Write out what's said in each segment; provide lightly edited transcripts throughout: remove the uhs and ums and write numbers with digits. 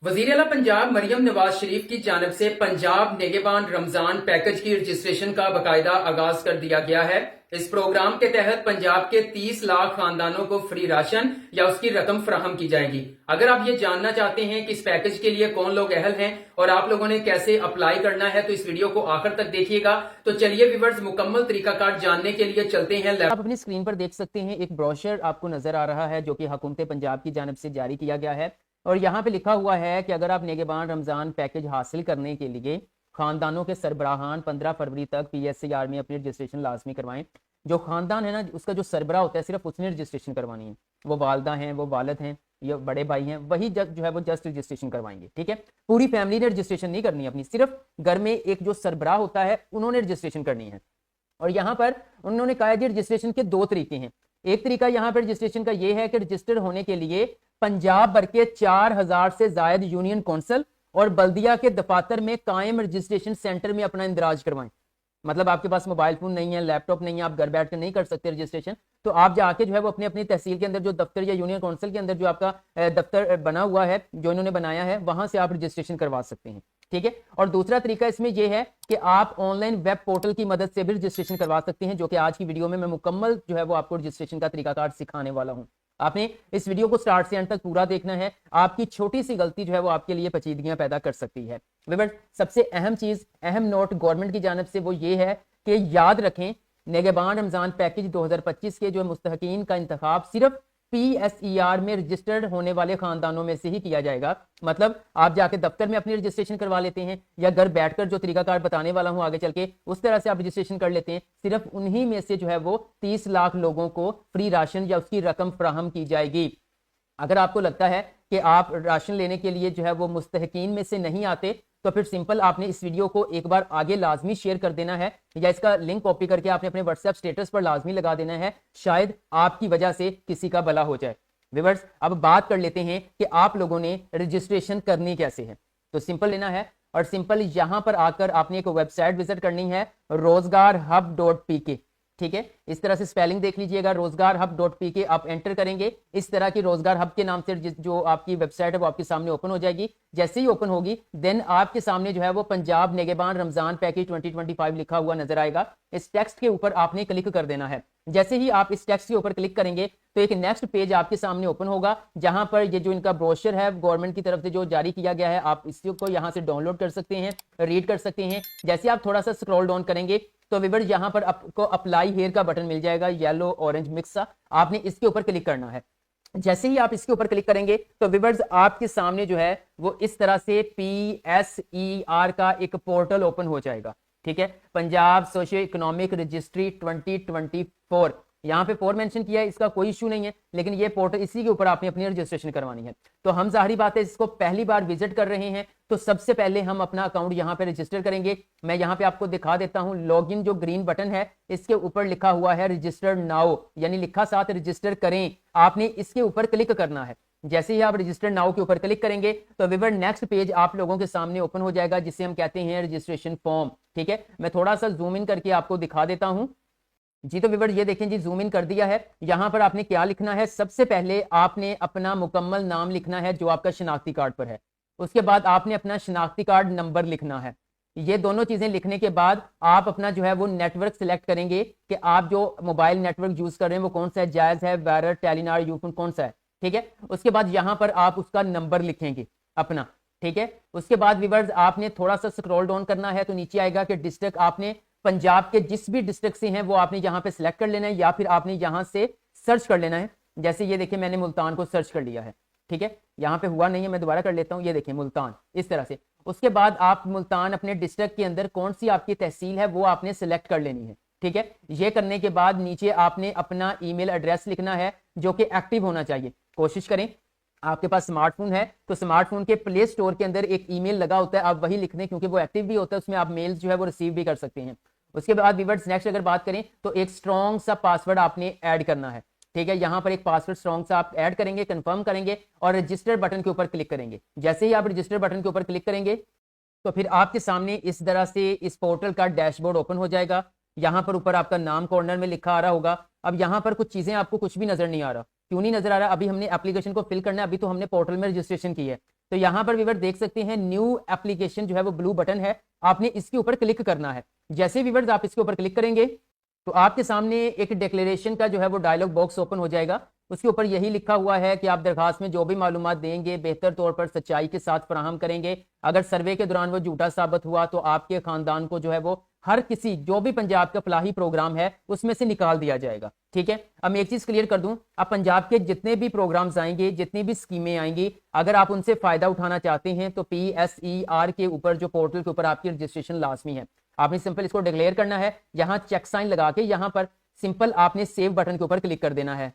वजीर आला पंजाब मरियम नवाज शरीफ की जानिब से पंजाब नेगेबान रमजान पैकेज की रजिस्ट्रेशन का बाकायदा आगाज कर दिया गया है। इस प्रोग्राम के तहत पंजाब के 30 लाख खानदानों को फ्री राशन या उसकी रकम फराहम की जाएगी। अगर आप ये जानना चाहते हैं कि इस पैकेज के लिए कौन लोग अहल हैं और आप लोगों ने कैसे अप्लाई करना है तो इस वीडियो को आखिर तक देखिएगा। तो चलिए व्यूअर्स, मुकम्मल तरीकाकार जानने के लिए चलते हैं। आप अपनी स्क्रीन पर देख सकते हैं एक ब्रोशर आपको नजर आ रहा है जो कि हुकूमत पंजाब की जानिब से जारी किया गया है और यहाँ पे लिखा हुआ है कि अगर आप नेगेबान रमजान पैकेज हासिल करने के लिए खानदानों के सरबराहान 15 फरवरी तक PSCR में अपनी रजिस्ट्रेशन लाजमी करवाएं। जो खानदान है ना, उसका जो सरबरा होता है सिर्फ उसने रजिस्ट्रेशन करवानी है। वो वालदा हैं, वो वालद हैं या बड़े भाई हैं, वही जो है वो जस्ट रजिस्ट्रेशन करवाएंगे। ठीक है, पूरी फैमिली ने रजिस्ट्रेशन नहीं करनी अपनी, सिर्फ घर में एक जो सरबराह होता है उन्होंने रजिस्ट्रेशन करनी है। और यहाँ पर उन्होंने कहा कि रजिस्ट्रेशन के दो तरीके हैं। एक तरीका यहाँ पर रजिस्ट्रेशन का ये है कि रजिस्टर होने के लिए पंजाब भर के 4000 से जायद यूनियन कौंसिल और बल्दिया के दफातर में कायम रजिस्ट्रेशन सेंटर में अपना इंदराज करवाएं। मतलब आपके पास मोबाइल फोन नहीं है, लैपटॉप नहीं है, आप घर बैठ कर नहीं कर सकते रजिस्ट्रेशन, तो आप जाके जो है वो अपनी अपनी तहसील के अंदर जो दफ्तर या यूनियन काउंसिल के अंदर जो आपका दफ्तर बना हुआ है, जो इन्होंने बनाया है, वहां से आप रजिस्ट्रेशन करवा सकते हैं। ठीक है, और दूसरा तरीका इसमें यह है कि आप ऑनलाइन वेब पोर्टल की मदद से भी रजिस्ट्रेशन करवा सकते हैं, जो कि आज की वीडियो में मैं मुकम्मल जो है वो आपको रजिस्ट्रेशन का तरीकाकार सिखाने वाला हूं। आपने इस वीडियो को स्टार्ट से एंड तक पूरा देखना है। आपकी छोटी सी गलती जो है वो आपके लिए पेचीदगियां पैदा कर सकती है। सबसे अहम चीज, अहम नोट गवर्नमेंट की जानिब से वो ये है कि याद रखें, नेगेबान रमजान पैकेज 2025 के जो मुस्तहकीन का इंतखाब सिर्फ PSER में रजिस्टर्ड होने वाले खानदानों में से ही किया जाएगा। मतलब आप जाके दफ्तर में अपनी रजिस्ट्रेशन करवा लेते हैं या घर बैठकर जो तरीकाकार बताने वाला हूं आगे चल के उस तरह से आप रजिस्ट्रेशन कर लेते हैं। सिर्फ उन्हीं में से जो है वो 30 लाख लोगों को फ्री राशन या उसकी रकम फराहम की जाएगी। अगर आपको लगता है कि आप राशन लेने के लिए जो है वो मुस्तहकीन में से नहीं आते, तो फिर सिंपल आपने इस वीडियो को एक बार आगे लाजमी शेयर कर देना है या इसका लिंक कॉपी करके आपने अपने व्हाट्सएप स्टेटस पर लाजमी लगा देना है। शायद आपकी वजह से किसी का भला हो जाए। व्यूअर्स, अब बात कर लेते हैं कि आप लोगों ने रजिस्ट्रेशन करनी कैसे है। तो सिंपल लेना है और सिंपल यहां पर आकर आपने एक वेबसाइट विजिट करनी है, rozgarhub.pk। ठीक है, इस तरह से स्पेलिंग देख लीजिएगा, rozgarhub.pk आप एंटर करेंगे। इस तरह की रोजगार हब के नाम से जो आपकी वेबसाइट है वो आपके सामने ओपन हो जाएगी। जैसे ही ओपन होगी देन आपके सामने जो है वो पंजाब नेगेबान रमजान पैकेज 2025 लिखा हुआ नजर आएगा। इस टेक्स्ट के ऊपर आपने क्लिक कर देना है। जैसे ही आप इस टेक्स्ट के ऊपर क्लिक करेंगे तो एक नेक्स्ट पेज आपके सामने ओपन होगा, जहां पर ये जो इनका ब्रोशर है गवर्नमेंट की तरफ से जो जारी किया गया है, आप इसको यहां से डाउनलोड कर सकते हैं, रीड कर सकते हैं। जैसे आप थोड़ा सा स्क्रॉल डाउन करेंगे तो व्यूअर्स यहां पर आपको अप्लाई हेयर का बटन मिल जाएगा, येलो ऑरेंज मिक्स सा। आपने इसके ऊपर क्लिक करना है। जैसे ही आप इसके ऊपर क्लिक करेंगे तो व्यूअर्स आपके सामने जो है वो इस तरह से PSER का एक पोर्टल ओपन हो जाएगा। ठीक है, पंजाब सोशियो इकोनॉमिक रजिस्ट्री 2024, यहाँ पे 4 मेंशन किया है, इसका कोई इशू नहीं है, लेकिन ये पोर्टल इसी के ऊपर आपने अपनी रजिस्ट्रेशन करवानी है। तो हम जाहिर बात है इसको पहली बार विजिट कर रहे हैं, तो सबसे पहले हम अपना अकाउंट यहाँ पे रजिस्टर करेंगे। मैं यहाँ पे आपको दिखा देता हूँ, लॉगिन जो ग्रीन बटन है इसके ऊपर लिखा हुआ है रजिस्टर नाउ, यानी लिखा साथ रजिस्टर करें, आपने इसके ऊपर क्लिक करना है। जैसे ही आप रजिस्टर नाउ के ऊपर क्लिक करेंगे तो व्यूअर नेक्स्ट पेज आप लोगों के सामने ओपन हो जाएगा, जिसे हम कहते हैं रजिस्ट्रेशन फॉर्म। ठीक है, मैं थोड़ा सा जूम इन करके आपको दिखा देता हूं जी। तो व्यूअर ये देखें जी, जूम इन कर दिया है। यहां पर आपने क्या लिखना है, सबसे पहले आपने अपना मुकम्मल नाम लिखना है जो आपका शनाख्ती कार्ड पर है। उसके बाद आपने अपना शनाख्ती कार्ड नंबर लिखना है। ये दोनों चीजें लिखने के बाद आप अपना जो है वो नेटवर्क सिलेक्ट करेंगे कि आप जो मोबाइल नेटवर्क यूज कर रहे हैं वो कौन सा है, जायज है, वायरर, टेलीनार, यूफोन, कौन सा है। ठीक है, उसके बाद यहां पर आप उसका नंबर लिखेंगे अपना। ठीक है, उसके बाद व्यूअर्स आपने थोड़ा सा स्क्रॉल डाउन करना है तो नीचे आएगा कि डिस्ट्रिक्ट आपने पंजाब के जिस भी डिस्ट्रिक्ट से हैं वो आपने यहाँ पे सिलेक्ट कर लेना है, या फिर आपने यहाँ से सर्च कर लेना है। जैसे ये देखिए मैंने मुल्तान को सर्च कर लिया है। ठीक है, यहाँ पे हुआ नहीं है, मैं दोबारा कर लेता हूँ। ये देखिए मुल्तान, इस तरह से। उसके बाद आप मुल्तान अपने डिस्ट्रिक्ट के अंदर कौन सी आपकी तहसील है वो आपने सिलेक्ट कर लेनी है। ठीक है, ये करने के बाद नीचे आपने अपना ईमेल एड्रेस लिखना है जो कि एक्टिव होना चाहिए। कोशिश करें, आपके पास स्मार्टफोन है तो स्मार्टफोन के प्ले स्टोर के अंदर एक ईमेल लगा होता है, आप वही लिख दें क्योंकि वो एक्टिव भी होता है, उसमें आप मेल्स जो है वो रिसीव भी कर सकते हैं। उसके बाद व्यूअर्स नेक्स्ट अगर बात करें तो एक स्ट्रॉन्ग सा पासवर्ड आपने ऐड करना है। ठीक है, यहां पर एक पासवर्ड स्ट्रॉन्ग सा आप ऐड करेंगे, कंफर्म करेंगे और रजिस्टर बटन के ऊपर क्लिक करेंगे। जैसे ही आप रजिस्टर बटन के ऊपर क्लिक करेंगे तो फिर आपके सामने इस तरह से इस पोर्टल का डैशबोर्ड ओपन हो जाएगा। यहाँ पर ऊपर आपका नाम कॉर्नर में लिखा आ रहा होगा। अब यहाँ पर कुछ चीजें आपको कुछ भी नजर नहीं आ रहा, क्यों नहीं नजर आ रहा, अभी हमने एप्लीकेशन को फिल करना है, अभी तो हमने पोर्टल में रजिस्ट्रेशन की है। तो यहाँ पर व्यूअर्स देख सकते हैं न्यू एप्लीकेशन जो है वो ब्लू बटन है, आपने इसके ऊपर क्लिक करना है। जैसे व्यूअर्स आप इसके ऊपर क्लिक करेंगे तो आपके सामने एक डिक्लेरेशन का जो है वो डायलॉग बॉक्स ओपन हो जाएगा। उसके ऊपर यही लिखा हुआ है कि आप दरखास्त में जो भी मालूमात देंगे बेहतर तौर पर सच्चाई के साथ फराहम करेंगे। अगर सर्वे के दौरान वो झूठा साबित हुआ तो आपके खानदान को जो है वो हर किसी जो भी पंजाब का फलाही प्रोग्राम है उसमें से निकाल दिया जाएगा। ठीक है, अब मैं एक चीज क्लियर कर दूं, अब पंजाब के जितने भी प्रोग्राम्स आएंगे, जितनी भी स्कीमें आएंगी, अगर आप उनसे फायदा उठाना चाहते हैं तो PSER के ऊपर जो पोर्टल के ऊपर आपकी रजिस्ट्रेशन लाजमी है। आपने सिंपल इसको डिक्लेयर करना है, यहाँ चेक साइन लगा के यहाँ पर सिंपल आपने सेव बटन के ऊपर क्लिक कर देना है।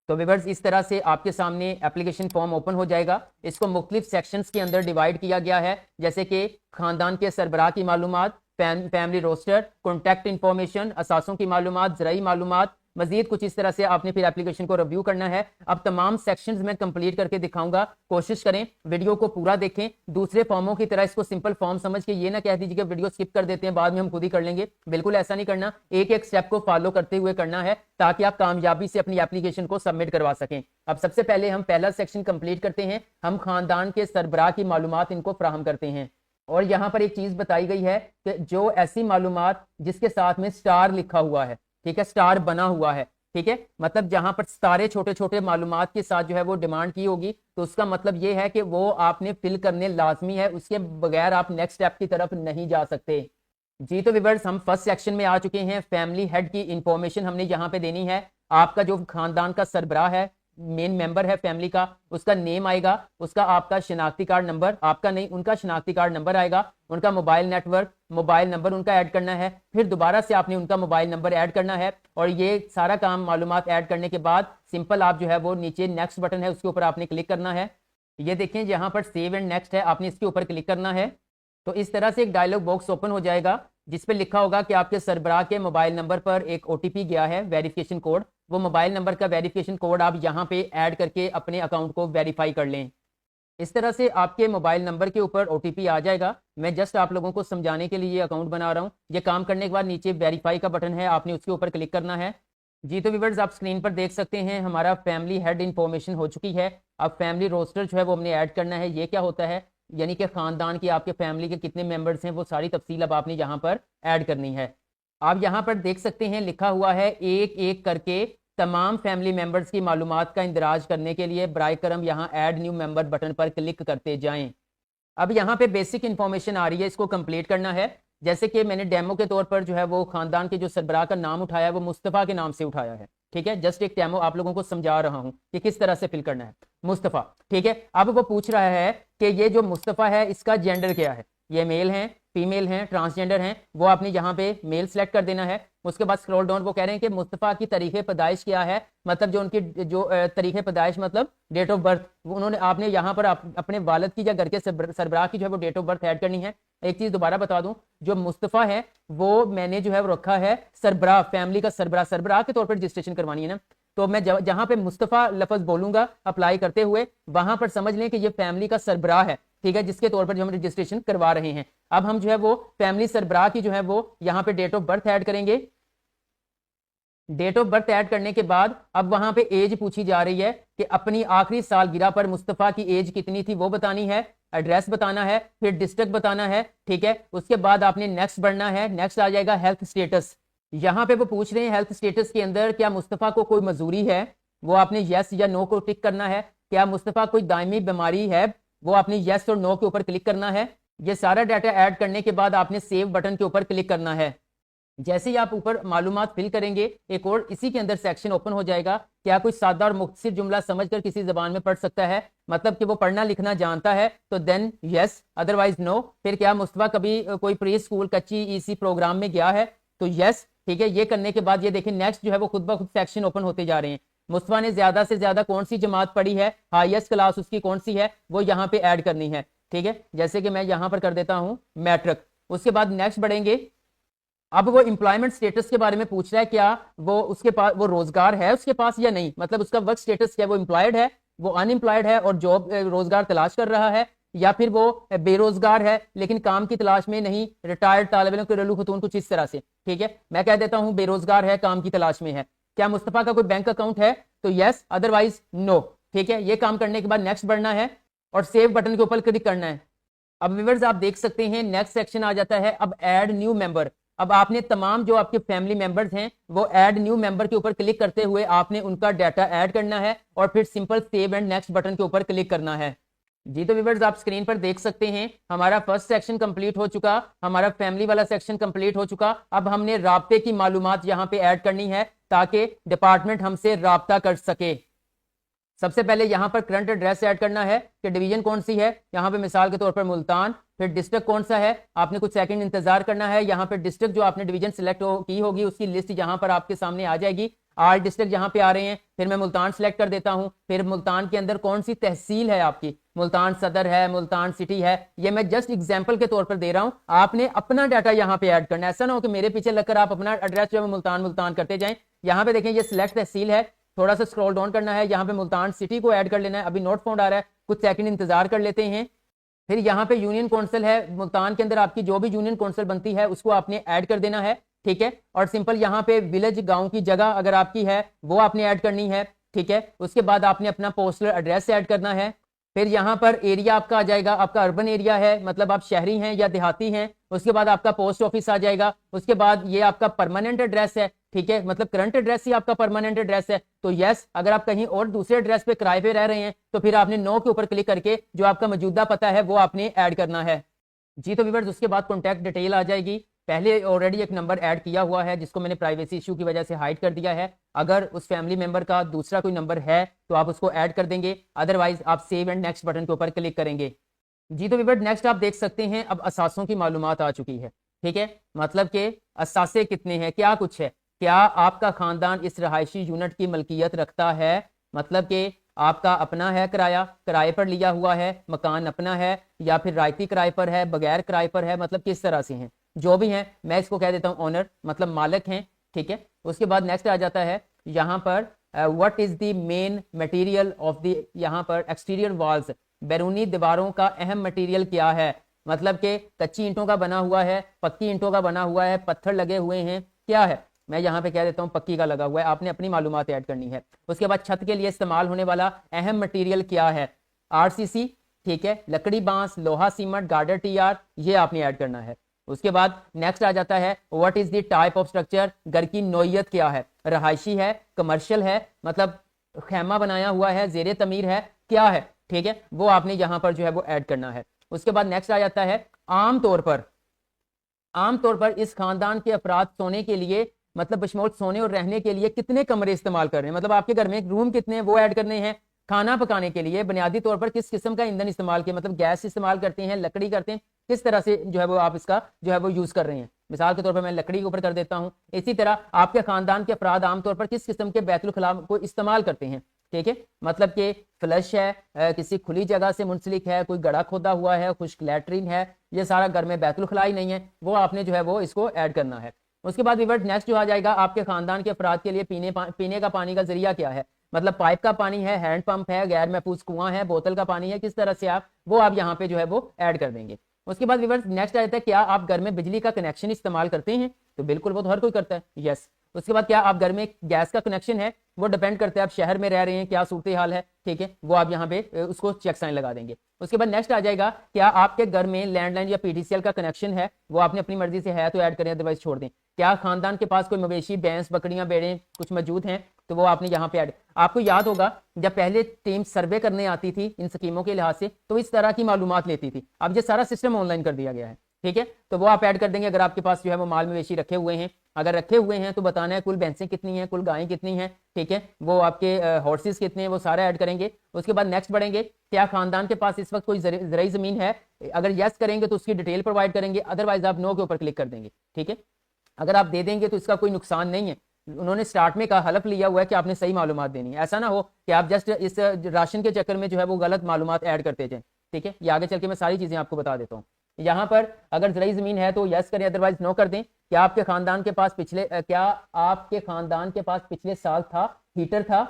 तो व्यूअर्स इस तरह से आपके सामने एप्लीकेशन फॉर्म ओपन हो जाएगा। इसको मुख्तलिफ सेक्शंस के अंदर डिवाइड किया गया है, जैसे कि खानदान के सरबराह की मालूमात, फैमिली रोस्टर, कॉन्टैक्ट इंफॉर्मेशन, असासों की मालूमात, ज़राई मालूमात, मजीद कुछ इस तरह से आपने फिर एप्लीकेशन को रिव्यू करना है। अब तमाम सेक्शंस में कंप्लीट करके दिखाऊंगा, कोशिश करें वीडियो को पूरा देखें। दूसरे फॉर्मों की तरह इसको सिंपल फॉर्म समझ के ये ना कह दीजिए कि वीडियो स्किप कर देते हैं, बाद में हम खुद ही कर लेंगे। बिल्कुल ऐसा नहीं करना, एक एक स्टेप को फॉलो करते हुए करना है ताकि आप कामयाबी से अपनी एप्लीकेशन को सबमिट करवा सकें। अब सबसे पहले हम पहला सेक्शन कंप्लीट करते हैं, हम खानदान के सरबराह की मालूमात इनको फराहम करते हैं। और यहाँ पर एक चीज बताई गई है कि जो ऐसी मालूमात जिसके साथ में स्टार लिखा हुआ है, ठीक है, स्टार बना हुआ है, ठीक है, मतलब जहां पर सितारे छोटे छोटे मालूमात के साथ जो है वो डिमांड की होगी, तो उसका मतलब ये है कि वो आपने फिल करने लाजमी है, उसके बगैर आप नेक्स्ट स्टेप की तरफ नहीं जा सकते। जी तो व्यूअर्स हम फर्स्ट सेक्शन में आ चुके हैं। फैमिली हेड की इंफॉर्मेशन हमने यहाँ पे देनी है। आपका जो खानदान का सरबराह है, मेन मेंबर है फैमिली का, उसका नेम आएगा, उसका आपका शनाख्ती कार्ड नंबर, आपका नहीं उनका शनाख्ती कार्ड नंबर आएगा, उनका मोबाइल नेटवर्क, मोबाइल नंबर उनका ऐड करना है, फिर दोबारा से आपने उनका मोबाइल नंबर ऐड करना है। और ये सारा काम मालूमात ऐड करने के बाद सिंपल आप जो है वो नीचे नेक्स्ट बटन है उसके ऊपर आपने क्लिक करना है। ये देखें यहाँ पर सेव एंड नेक्स्ट है, आपने इसके ऊपर क्लिक करना है। तो इस तरह से एक डायलॉग बॉक्स ओपन हो जाएगा जिस पे लिखा होगा कि आपके सरबराह के मोबाइल नंबर पर एक OTP गया है, वेरिफिकेशन कोड। वो मोबाइल नंबर का वेरिफिकेशन कोड आप यहाँ पे ऐड करके अपने अकाउंट को वेरीफाई कर लें। इस तरह से आपके मोबाइल नंबर के ऊपर OTP आ जाएगा। मैं जस्ट आप लोगों को समझाने के लिए अकाउंट बना रहा हूँ। ये काम करने के बाद नीचे वेरीफाई का बटन है, आपने उसके ऊपर क्लिक करना है। जी तो व्यूअर्स आप स्क्रीन पर देख सकते हैं हमारा फैमिली हेड इंफॉर्मेशन हो चुकी है। अब फैमिली रोस्टर जो है वो हमने ऐड करना है। ये क्या होता है, यानी कि खानदान की आपके फैमिली के कितने मेंबर्स हैं वो सारी तफसील अब आपने यहाँ पर ऐड करनी है। आप यहाँ पर देख सकते हैं लिखा हुआ है एक एक करके तमाम फैमिली मेंबर्स की मालूमात का इंदराज करने के लिए बराए करम यहाँ ऐड न्यू मेंबर बटन पर क्लिक करते जाएं। अब यहाँ पे बेसिक इंफॉर्मेशन आ रही है, इसको कंप्लीट करना है। जैसे कि मैंने डेमो के तौर पर जो है वो खानदान के जो सरबराह का नाम उठाया है वो मुस्तफ़ा के नाम से उठाया है, ठीक है। जस्ट एक डेमो आप लोगों को समझा रहा हूं कि किस तरह से फिल करना है। मुस्तफ़ा, ठीक है। अब वो पूछ रहा है कि ये जो मुस्तफ़ा है इसका जेंडर क्या है, ये मेल है, फीमेल हैं, ट्रांसजेंडर हैं, वो आपने यहाँ पे मेल सेलेक्ट कर देना है। उसके बाद स्क्रॉल डाउन वो कह रहे हैं कि मुस्तफ़ा की तारीख पैदाइश क्या है, मतलब जो उनकी जो तारीख पैदाइश मतलब डेट ऑफ बर्थ, उन्होंने आपने यहाँ पर अपने वालिद की या घर के सरबराह की जो है वो डेट ऑफ बर्थ ऐड करनी है। एक चीज दोबारा बता दूं, जो मुस्तफ़ा है वो मैंने जो है वो रखा है सरबराह, फैमिली का सरबराह के तौर पर रजिस्ट्रेशन करवानी है ना। तो मैं जहां पे मुस्तफ़ा लफ्ज बोलूंगा अप्लाई करते हुए, वहां पर समझ लें कि ये फैमिली का सरबराह है, ठीक है, जिसके तौर पर जो हम रजिस्ट्रेशन करवा रहे हैं। अब हम जो है वो फैमिली सरबराह की जो है वो यहाँ पे डेट ऑफ बर्थ ऐड करेंगे। डेट ऑफ बर्थ ऐड करने के बाद अब वहां पे एज पूछी जा रही है कि अपनी आखिरी सालगिरह पर मुस्तफ़ा की एज कितनी थी वो बतानी है, एड्रेस बताना है, फिर डिस्ट्रिक्ट बताना है, ठीक है। उसके बाद आपने नेक्स्ट बढ़ना है। नेक्स्ट आ जाएगा हेल्थ स्टेटस। यहाँ पे वो पूछ रहे हैं हेल्थ स्टेटस के अंदर क्या मुस्तफ़ा को कोई मजूरी है, वो आपने यस या नो को टिक करना है। क्या मुस्तफ़ा कोई दायमी बीमारी है, वो आपने यस और नो के ऊपर क्लिक करना है। ये सारा डाटा ऐड करने के बाद आपने सेव बटन के ऊपर क्लिक करना है। जैसे ही आप ऊपर मालूमात फिल करेंगे एक और इसी के अंदर सेक्शन ओपन हो जाएगा। क्या कोई सादा और मुख्तसर जुमला समझकर किसी जबान में पढ़ सकता है, मतलब कि वो पढ़ना लिखना जानता है, तो देन यस, अदरवाइज नो। फिर क्या मुस्तफ़ा कभी कोई प्री स्कूल कच्ची EC प्रोग्राम में गया है, तो यस, ठीक है। ये करने के बाद ये देखिए नेक्स्ट जो है वो खुद ब खुद सेक्शन ओपन होते जा रहे हैं। मुस्तफ़ा ने ज्यादा से ज्यादा कौन सी जमात पढ़ी है, हाईएस्ट क्लास उसकी कौन सी है, वो यहाँ पे ऐड करनी है, ठीक है। जैसे कि मैं यहाँ पर कर देता हूँ मैट्रिक। उसके बाद नेक्स्ट बढ़ेंगे। अब वो एम्प्लॉयमेंट स्टेटस के बारे में पूछ रहा है, क्या वो उसके पास वो रोजगार है उसके पास या नहीं, मतलब उसका वर्क स्टेटस क्या, वो एम्प्लॉयड है, वो अनएम्प्लॉयड है और जॉब रोजगार तलाश कर रहा है, या फिर वो बेरोजगार है लेकिन काम की तलाश में नहीं, रिटायर्ड तालिब इल्म, घरेलू खतून, कुछ इस तरह से, ठीक है। मैं कह देता हूं बेरोजगार है, काम की तलाश में है। क्या मुस्तफ़ा का कोई बैंक अकाउंट है, तो यस, अदरवाइज नो, ठीक है। ये काम करने के बाद नेक्स्ट बढ़ना है। और सेव बटन के ऊपर क्लिक करना है। अब व्यूअर्स आप देख सकते हैं नेक्स्ट सेक्शन आ जाता है अब ऐड न्यू मेंबर। अब आपने तमाम जो आपके फैमिली मेंबर्स हैं वो ऐड न्यू मेंबर के ऊपर क्लिक करते हुए आपने उनका डाटा ऐड करना है और फिर simple save and next button के ऊपर क्लिक करना है। जी तो व्यूअर्स आप स्क्रीन पर देख सकते हैं हमारा फर्स्ट सेक्शन कंप्लीट हो चुका, हमारा फैमिली वाला सेक्शन कंप्लीट हो चुका। अब हमने राब्ते की मालूमात यहाँ पे ऐड करनी है ताकि डिपार्टमेंट हमसे राब्ता कर सके। सबसे पहले यहाँ पर करंट एड्रेस ऐड करना है कि डिवीजन कौन सी है, यहाँ पे मिसाल के तौर पर मुल्तान। फिर डिस्ट्रिक्ट कौन सा है, आपने कुछ सेकंड इंतजार करना है। यहाँ पर डिस्ट्रिक्ट जो आपने डिवीजन सिलेक्ट की होगी उसकी लिस्ट यहाँ पर आपके सामने आ जाएगी। 8 डिस्ट्रिक्ट यहाँ पे आ रहे हैं। फिर मैं मुल्तान सेलेक्ट कर देता हूँ। फिर मुल्तान के अंदर कौन सी तहसील है आपकी, मुल्तान सदर है, मुल्तान सिटी है। ये मैं जस्ट एग्जाम्पल के तौर पर दे रहा हूँ, आपने अपना डाटा यहाँ पे ऐड करना है। ऐसा ना हो कि मेरे पीछे लगकर आप अपना एड्रेस जो है मुल्तान मुल्तान करते जाएं। यहाँ पे देखें ये सिलेक्ट तहसील है, थोड़ा सा स्क्रॉल डाउन करना है, यहाँ पे मुल्तान सिटी को ऐड कर लेना है। अभी नोट फाउंड आ रहा है, कुछ सेकंड इंतजार कर लेते हैं। फिर यहाँ पे यूनियन काउंसिल है, मुल्तान के अंदर आपकी जो भी यूनियन काउंसिल बनती है उसको आपने ऐड कर देना है, ठीक है। और सिंपल यहाँ पे विलेज गांव की जगह अगर आपकी है वो आपने ऐड करनी है, ठीक है। उसके बाद आपने अपना पोस्टल एड्रेस ऐड करना है। फिर यहाँ पर एरिया आपका आ जाएगा, आपका अर्बन एरिया है मतलब आप शहरी हैं या देहाती हैं। उसके बाद आपका पोस्ट ऑफिस आ जाएगा। उसके बाद ये आपका परमानेंट एड्रेस है, ठीक है, मतलब करंट एड्रेस ही आपका परमानेंट एड्रेस है। तो यस, अगर आप कहीं और दूसरे एड्रेस पे किराए पे रह रहे हैं तो फिर आपने नो के ऊपर क्लिक करके जो आपका मौजूदा पता है वो आपने ऐड करना है। जी तो व्यूअर्स उसके बाद कॉन्टैक्ट डिटेल आ जाएगी। पहले ऑलरेडी एक नंबर ऐड किया हुआ है जिसको मैंने प्राइवेसी इशू की वजह से हाइड कर दिया है। अगर उस फैमिली मेंबर का दूसरा कोई नंबर है तो आप उसको ऐड कर देंगे, अदरवाइज आप सेव एंड नेक्स्ट बटन के ऊपर क्लिक करेंगे। जी तो व्यूअर्स नेक्स्ट आप देख सकते हैं अब असासों की मालूमात आ चुकी है, ठीक है, मतलब कि असासे कितने हैं, क्या कुछ है, क्या आपका खानदान इस रहायशी यूनिट की मलकियत रखता है, मतलब कि आपका अपना है, किराए पर लिया हुआ है, मकान अपना है या फिर रायती किराए पर है, बगैर किराए पर है, मतलब किस तरह से हैं। जो भी हैं मैं इसको कह देता हूँ ओनर, मतलब मालिक हैं, ठीक है। उसके बाद नेक्स्ट आ जाता है यहाँ पर what is the main material of the, यहाँ पर एक्सटीरियर वॉल्स, बैरूनी दीवारों का अहम मटेरियल क्या है, मतलब कि कच्ची ईंटों का बना हुआ है, पक्की ईंटों का बना हुआ है, पत्थर लगे हुए हैं, क्या है। मैं यहाँ पे कह देता हूँ पक्की का लगा हुआ है, आपने अपनी मालूमात ऐड करनी है। उसके बाद छत के लिए इस्तेमाल होने वाला अहम मटेरियल क्या है, आरसीसी, ठीक है, लकड़ी, बांस, लोहा, सीमेंट, गार्डर, टीआर, ये आपने ऐड करना है। उसके बाद नेक्स्ट आ जाता है what is the type of structure, घर की नौयत क्या है, रहायशी है, कमर्शियल है, मतलब खैमा बनाया हुआ है, जेरे तमीर है, क्या है, ठीक है, वो आपने यहाँ पर जो है वो ऐड करना है। उसके बाद नेक्स्ट आ जाता है आमतौर पर इस खानदान के अफराद सोने के लिए, मतलब बशमोल सोने और रहने के लिए कितने कमरे इस्तेमाल कर रहे हैं, मतलब आपके घर में रूम कितने हैं वो ऐड करने हैं। खाना पकाने के लिए बुनियादी तौर पर किस किस्म का ईंधन इस्तेमाल किया, मतलब गैस इस्तेमाल करते हैं, लकड़ी करते हैं, किस तरह से जो है वो आप इसका जो है वो यूज कर रहे हैं। मिसाल के तौर पर मैं लकड़ी के ऊपर कर देता हूं। इसी तरह आपके खानदान के अफराद आमतौर पर किस किस्म के बैतुल खला को इस्तेमाल करते हैं, ठीक है, मतलब कि फ्लश है, किसी खुली जगह से मुंसलिक है, कोई गड़ा खोदा हुआ है, खुश्क लैट्रिन है, ये सारा घर में बैतुल खला ही नहीं है, वो आपने जो है वो इसको ऐड करना है। उसके बाद व्यूअर्स नेक्स्ट जो आ जाएगा आपके खानदान के अफराद के लिए पीने का पानी का जरिया क्या है, मतलब पाइप का पानी है, हैंड पंप है, गैर महफूज कुआं है, बोतल का पानी है, किस तरह से आप वो आप यहाँ पे जो है वो ऐड कर देंगे। उसके बाद व्यूअर्स नेक्स्ट आ जाता है क्या आप घर में बिजली का कनेक्शन इस्तेमाल करते हैं, तो बिल्कुल वो तो हर कोई करता है, यस। उसके बाद क्या आप घर में गैस का कनेक्शन है, वो डिपेंड करता है आप शहर में रह रहे हैं, क्या सूरत हाल है, ठीक है, वो आप यहाँ पे उसको चेक साइन लगा देंगे। उसके बाद नेक्स्ट आ जाएगा क्या आपके घर में लैंडलाइन या पीटीसीएल का कनेक्शन है, वो आपने अपनी मर्जी से है तो ऐड करें, अदरवाइज छोड़ दें। क्या खानदान के पास कोई मवेशी, भैंस, बकरियां, भेड़ें कुछ मौजूद हैं, तो वो आपने यहाँ पे ऐड। आपको याद होगा जब पहले टीम सर्वे करने आती थी इन स्कीमों के लिहाज से तो इस तरह की मालूमात लेती थी, अब ये सारा सिस्टम ऑनलाइन कर दिया गया है, ठीक है, तो वो आप ऐड कर देंगे। अगर आपके पास जो है वो माल मवेशी रखे हुए हैं, अगर रखे हुए हैं तो बताना है कुल भैंसें कितनी हैं, कुल गायें कितनी हैं, ठीक है, वो आपके हॉर्सेस कितने हैं, वो सारा ऐड करेंगे। उसके बाद नेक्स्ट बढ़ेंगे क्या खानदान के पास इस वक्त कोई ज़राई ज़मीन है, अगर यस करेंगे तो उसकी डिटेल प्रोवाइड करेंगे, अदरवाइज आप नो के ऊपर क्लिक कर देंगे, ठीक है। अगर आप दे देंगे तो इसका कोई नुकसान नहीं है, उन्होंने स्टार्ट में कहा, हलफ लिया हुआ है कि आपने सही मालूमात देनी है, ऐसा ना हो कि आप जस्ट इस राशन के चक्कर में जो है वो गलत मालूमात ऐड करते जाएं, ठीक है। ये आगे चल के मैं सारी चीज़ें आपको बता देता हूँ। यहाँ पर अगर ज़राई ज़मीन है तो यस करें, अदरवाइज नो कर दें। क्या आपके खानदान के पास पिछले साल था, हीटर था,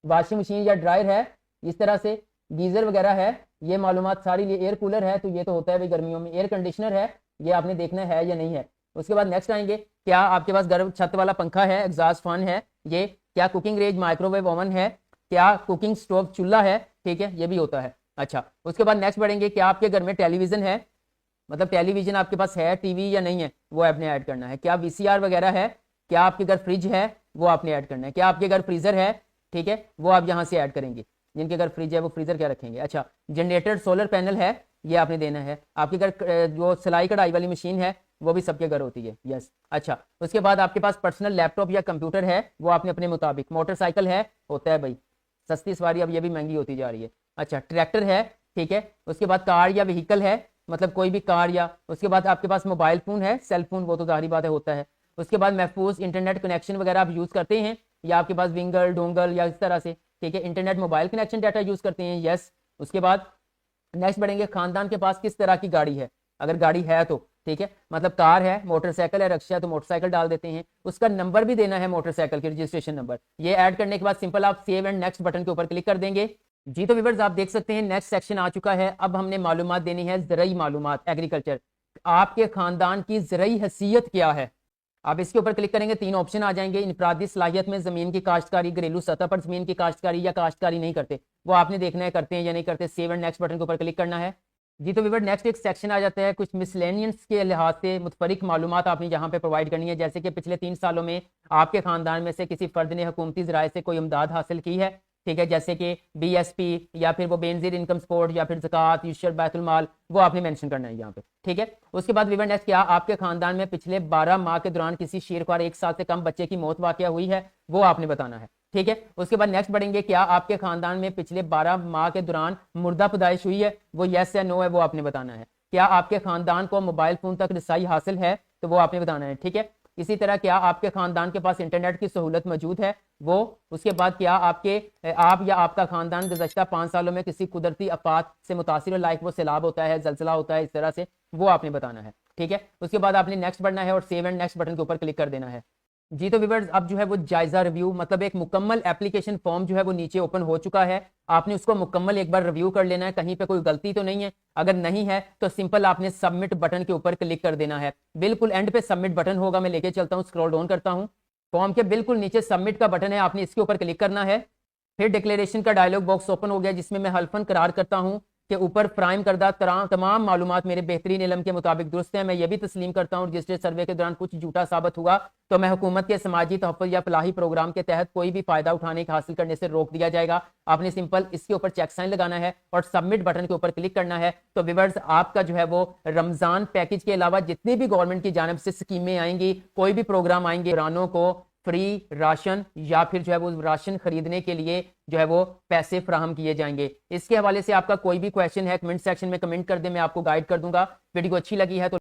वॉशिंग मशीन या ड्रायर है, इस तरह से गीजर वगैरह है, ये मालूमात सारी, ये एयर कूलर है तो ये तो होता है भाई गर्मियों में, एयर कंडीशनर है, ये आपने देखना है या नहीं है। उसके बाद नेक्स्ट आएंगे क्या आपके पास गर्म छत वाला पंखा है, एग्जॉस्ट फैन है, ये क्या कुकिंग रेंज माइक्रोवेव ओवन है, क्या कुकिंग स्टोव चूल्हा है, ठीक है, ये भी होता है। अच्छा, उसके बाद नेक्स्ट बढ़ेंगे, क्या आपके घर में टेलीविजन है, मतलब टेलीविजन आपके पास है, टीवी या नहीं है, वो आपने ऐड करना है। क्या वीसीआर वगैरह है, क्या आपके घर फ्रिज है, वो आपने ऐड करना है। क्या आपके घर फ्रीजर है, ठीक है, वो आप यहाँ से ऐड करेंगे। जिनके घर फ्रिज है वो फ्रीजर क्या रखेंगे। अच्छा, जनरेटर सोलर पैनल है, ये आपने देना है। आपके घर जो सिलाई कढ़ाई वाली मशीन है वो भी सबके घर होती है, यस। अच्छा, उसके बाद आपके पास पर्सनल लैपटॉप या कंप्यूटर है, वो आपने अपने मुताबिक। मोटरसाइकिल है, होता है भाई, सस्ती सवारी अब ये भी महंगी होती जा रही है। अच्छा, ट्रैक्टर है, ठीक है। उसके बाद कार या व्हीकल है, मतलब कोई भी कार, या उसके बाद आपके पास मोबाइल फोन है, सेल फोन, वो तो जाहिर बात है होता है। उसके बाद महफूज इंटरनेट कनेक्शन वगैरह आप यूज करते हैं, या आपके पास विंगल डोंगल या इस तरह से, ठीक है, internet mobile connection data use करते हैं, यस। उसके बाद नेक्स्ट बढ़ेंगे, खानदान के पास किस तरह की गाड़ी है, अगर गाड़ी है तो, ठीक है, मतलब कार है, मोटरसाइकिल है, रिक्शा है तो मोटरसाइकिल डाल देते हैं। उसका नंबर भी देना है, मोटरसाइकिल के रजिस्ट्रेशन नंबर। ये ऐड करने के बाद सिंपल आप सेव एंड नेक्स्ट बटन के ऊपर क्लिक कर देंगे। जी तो व्यूअर्स आप देख सकते हैं नेक्स्ट सेक्शन आ चुका है। अब हमने मालूमात देनी है, ज़राई मालूमात, एग्रीकल्चर। आपके खानदान की ज़राई हैसियत क्या है, आप इसके ऊपर क्लिक करेंगे, 3 ऑप्शन आ जाएंगे। इनफरादी सलाहियत में ज़मीन की काश्तकारी, घरेलू सतह पर ज़मीन की काश्तकारी, या काश्तकारी नहीं करते, वो आपने देखना है करते हैं या नहीं करते। सेव एंड नेक्स्ट बटन के ऊपर क्लिक करना है। जी तो व्यूअर नेक्स्ट एक सेक्शन आ जाता है, कुछ मिसलेनियंस के लिहाज से मुतफरिक मालूमात आपने यहाँ पे प्रोवाइड करनी है। जैसे कि पिछले 3 सालों में आपके खानदान में से किसी फर्द ने हुकूमती ज़राए से कोई इमदाद हासिल की है, ठीक है, जैसे कि बीएसपी या फिर वो बेनजीर इनकम सपोर्ट या फिर ज़कात यूशर बैतुल माल, वो आपने मेंशन करना है यहाँ पे, ठीक है। उसके बाद व्यूअर नेक्स्ट, क्या आपके खानदान में पिछले 12 माह के दौरान किसी शीरख्वार 1 साल से कम बच्चे की मौत वाक़या हुई है, वो आपने बताना है, ठीक है। उसके बाद नेक्स्ट बढ़ेंगे, क्या आपके खानदान में पिछले 12 माह के दौरान मुर्दा पैदाइश हुई है, वो यस या नो है, वो आपने बताना है। क्या आपके खानदान को मोबाइल फोन तक रसाई हासिल है, तो वो आपने बताना है, ठीक है। इसी तरह क्या आपके खानदान के पास इंटरनेट की सहूलत मौजूद है, वो। उसके बाद क्या आप या आपका खानदान गुज़श्ता 5 सालों में किसी कुदरती आफात से मुतासिर, लाइक वो सैलाब होता है, जलजला होता है, इस तरह से, वो आपने बताना है, ठीक है। उसके बाद आपने नेक्स्ट बढ़ना है और सेव एंड नेक्स्ट बटन के ऊपर क्लिक कर देना है। जी तो व्यूअर्स अब जो है वो जायजा रिव्यू, मतलब एक मुकम्मल एप्लीकेशन फॉर्म जो है वो नीचे ओपन हो चुका है। आपने उसको मुकम्मल एक बार रिव्यू कर लेना है, कहीं पे कोई गलती तो नहीं है। अगर नहीं है तो सिंपल आपने सबमिट बटन के ऊपर क्लिक कर देना है। बिल्कुल एंड पे सबमिट बटन होगा, मैं लेके चलता हूँ, स्क्रॉल डाउन करता हूँ। फॉर्म के बिल्कुल नीचे सबमिट का बटन है, आपने इसके ऊपर क्लिक करना है। फिर डिक्लेरेशन का डायलॉग बॉक्स ओपन हो गया, जिसमें मैं हल्फन करार करता हूँ कि ऊपर फ्राइम करदा तमाम मालूमात मेरे बेहतरीन इल्म के मुताबिक दुरुस्त है। मैं ये भी तस्लीम करता हूँ रजिस्टर्ड सर्वे के दौरान कुछ झूठा साबित हुआ तो मैं हुकूमत के समाजी तहफ़्फ़ुज़ या फलाही प्रोग्राम के तहत कोई भी फायदा उठाने के हासिल करने से रोक दिया जाएगा। आपने सिंपल इसके ऊपर चेक साइन लगाना है और सबमिट बटन के ऊपर क्लिक करना है। तो व्यूअर्स आपका जो है वो रमजान पैकेज के अलावा जितनी भी गवर्नमेंट की जानिब से स्कीमें आएंगी, कोई भी प्रोग्राम आएंगे, कुरानों को फ्री राशन या फिर जो है वो राशन खरीदने के लिए जो है वो पैसे फ्राहम किए जाएंगे। इसके हवाले से आपका कोई भी क्वेश्चन है कमेंट सेक्शन में कमेंट कर दे, मैं आपको गाइड कर दूंगा। वीडियो अच्छी लगी है तो